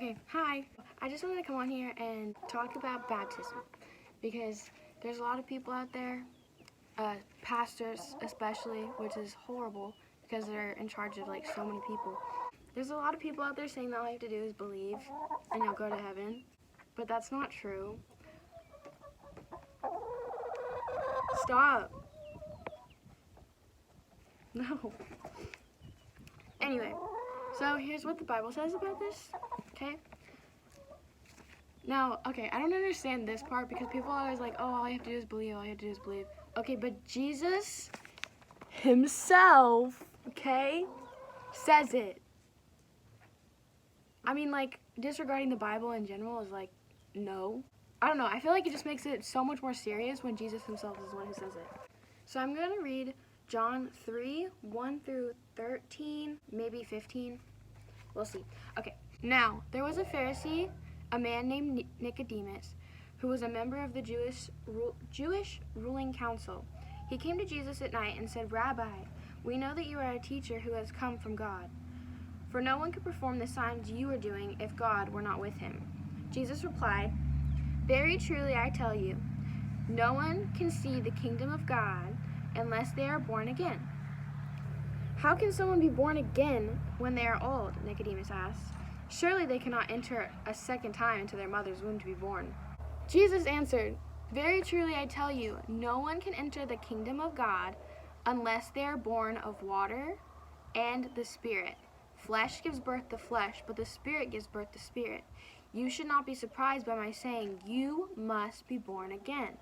Okay, hi. I just wanted to come on here and talk about baptism because there's a lot of people out there, pastors especially, which is horrible because they're in charge of like so many people. There's a lot of people out there saying that all you have to do is believe and you'll go to heaven, but that's not true. Stop. No. Anyway, so here's what the Bible says about this, okay? Now, okay, I don't understand this part because people are always like, oh, all you have to do is believe, all you have to do is believe. Okay, but Jesus himself, okay, says it. I mean, like, disregarding the Bible in general is like, no. I don't know, I feel like it just makes it so much more serious when Jesus himself is the one who says it. So I'm going to read John 3, 1 through 13, maybe 15. We'll see. Okay, now, there was a Pharisee, a man named Nicodemus, who was a member of the Jewish ruling council. He came to Jesus at night and said, "Rabbi, we know that you are a teacher who has come from God. For no one could perform the signs you are doing if God were not with him." Jesus replied, "Very truly I tell you, no one can see the kingdom of God unless they are born again." "How can someone be born again when they are old?" Nicodemus asked. "Surely they cannot enter a second time into their mother's womb to be born." Jesus answered, "Very truly I tell you, no one can enter the kingdom of God unless they are born of water and the Spirit. Flesh gives birth to flesh, but the Spirit gives birth to spirit. You should not be surprised by my saying, you must be born again.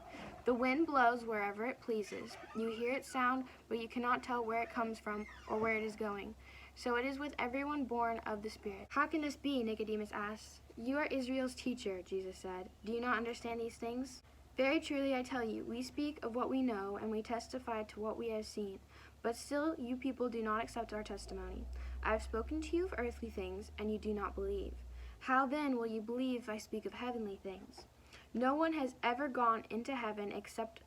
The wind blows wherever it pleases. You hear its sound, but you cannot tell where it comes from or where it is going. So it is with everyone born of the Spirit." "How can this be?" Nicodemus asked. "You are Israel's teacher," Jesus said. "Do you not understand these things? Very truly I tell you, we speak of what we know and we testify to what we have seen. But still you people do not accept our testimony. I have spoken to you of earthly things, and you do not believe. How then will you believe if I speak of heavenly things? No one has ever gone into heaven except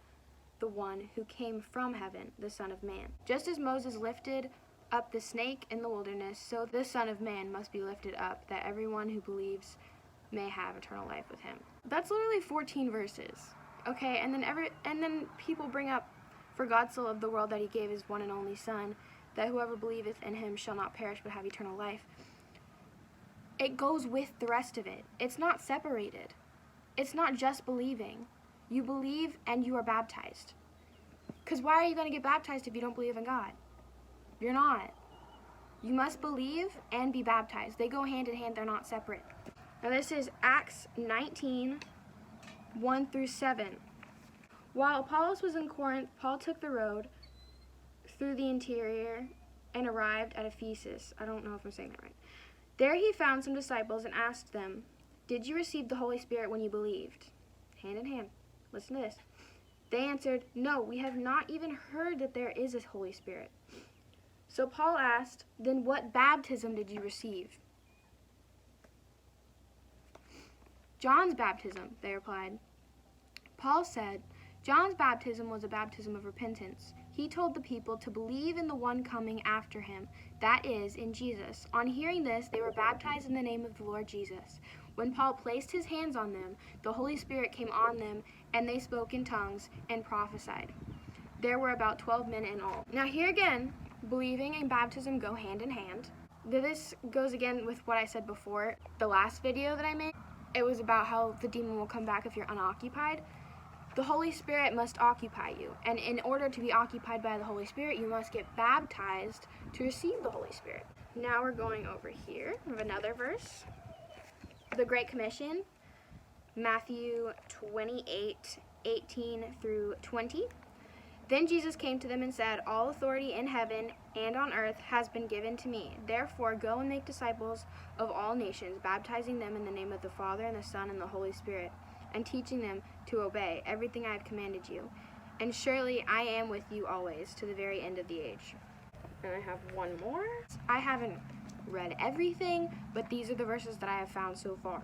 the one who came from heaven, the Son of Man. Just as Moses lifted up the snake in the wilderness, so the Son of Man must be lifted up, that everyone who believes may have eternal life with him." That's literally 14 verses. Okay, and then people bring up, "For God so loved the world that he gave his one and only Son, that whoever believeth in him shall not perish but have eternal life." It goes with the rest of it. It's not separated. It's not just believing. You believe and you are baptized. Because why are you going to get baptized if you don't believe in God? You're not. You must believe and be baptized. They go hand in hand. They're not separate. Now this is Acts 19, 1 through 7. "While Apollos was in Corinth, Paul took the road through the interior and arrived at Ephesus." I don't know if I'm saying that right. "There he found some disciples and asked them, 'Did you receive the Holy Spirit when you believed?' Hand in hand. Listen to this. They answered, 'No, we have not even heard that there is a Holy Spirit.' So Paul asked, 'Then what baptism did you receive?' 'John's baptism,' they replied. Paul said, 'John's baptism was a baptism of repentance. He told the people to believe in the one coming after him, that is, in Jesus. On hearing this, they were baptized in the name of the Lord Jesus. When Paul placed his hands on them, the Holy Spirit came on them, and they spoke in tongues and prophesied. There were about 12 men in all." Now here again, believing and baptism go hand in hand. This goes again with what I said before, the last video that I made. It was about how the demon will come back if you're unoccupied. The Holy Spirit must occupy you, and in order to be occupied by the Holy Spirit, you must get baptized to receive the Holy Spirit. Now we're going over here. We have another verse. The Great Commission, Matthew 28, 18 through 20. "Then Jesus came to them and said, 'All authority in heaven and on earth has been given to me. Therefore go and make disciples of all nations, baptizing them in the name of the Father and the Son and the Holy Spirit, and teaching them to obey everything I have commanded you. And surely I am with you always, to the very end of the age.'" And I have one more. I haven't read everything, but these are the verses that I have found so far.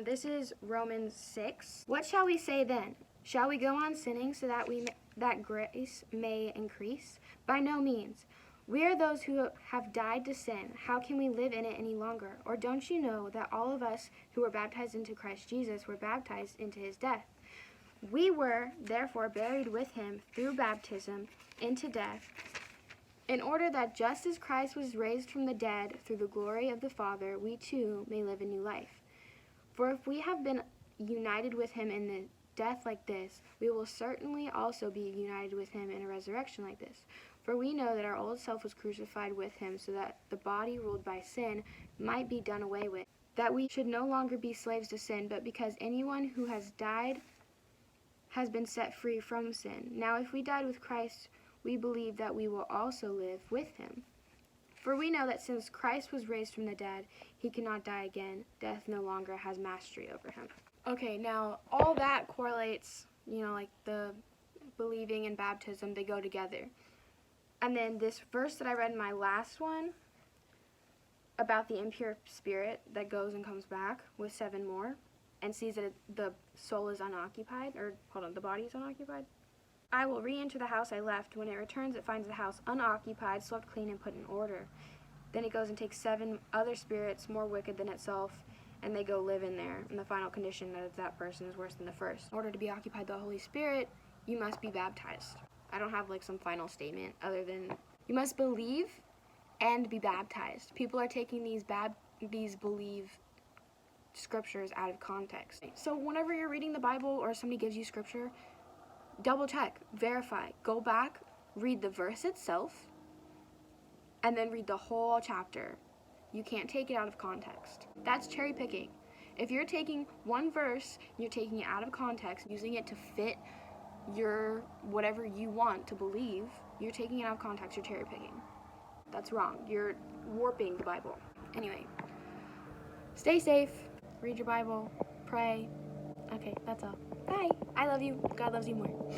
This is Romans 6. "What shall we say then? Shall we go on sinning so that grace may increase? By no means. We are those who have died to sin. How can we live in it any longer? Or don't you know that all of us who were baptized into Christ Jesus were baptized into his death? We were, therefore, buried with him through baptism into death, in order that just as Christ was raised from the dead through the glory of the Father, we too may live a new life. For if we have been united with him in the death like this, we will certainly also be united with him in a resurrection like this. For we know that our old self was crucified with him so that the body ruled by sin might be done away with, that we should no longer be slaves to sin, but because anyone who has died has been set free from sin. Now if we died with Christ, we believe that we will also live with him. For we know that since Christ was raised from the dead, he cannot die again. Death no longer has mastery over him. Okay, now all that correlates, like the believing and baptism, they go together. And then this verse that I read in my last one about the impure spirit that goes and comes back with 7 more and sees that the soul is unoccupied, the body is unoccupied. I will re-enter the house I left. When it returns, it finds the house unoccupied, swept clean, and put in order. Then it goes and takes 7 other spirits more wicked than itself, and they go live in there. And the final condition that person is worse than the first. In order to be occupied by the Holy Spirit, you must be baptized. I don't have some final statement other than you must believe and be baptized. People are taking these believe scriptures out of context. So whenever you're reading the Bible or somebody gives you scripture, double check, verify, go back, read the verse itself, and then read the whole chapter. You can't take it out of context. That's cherry picking. If you're taking one verse, you're taking it out of context, using it to fit your whatever you want to believe, you're taking it out of context, you're cherry picking. That's wrong. You're warping the Bible. Anyway, stay safe, read your Bible, pray. Okay, that's all. Bye. I love you. God loves you more.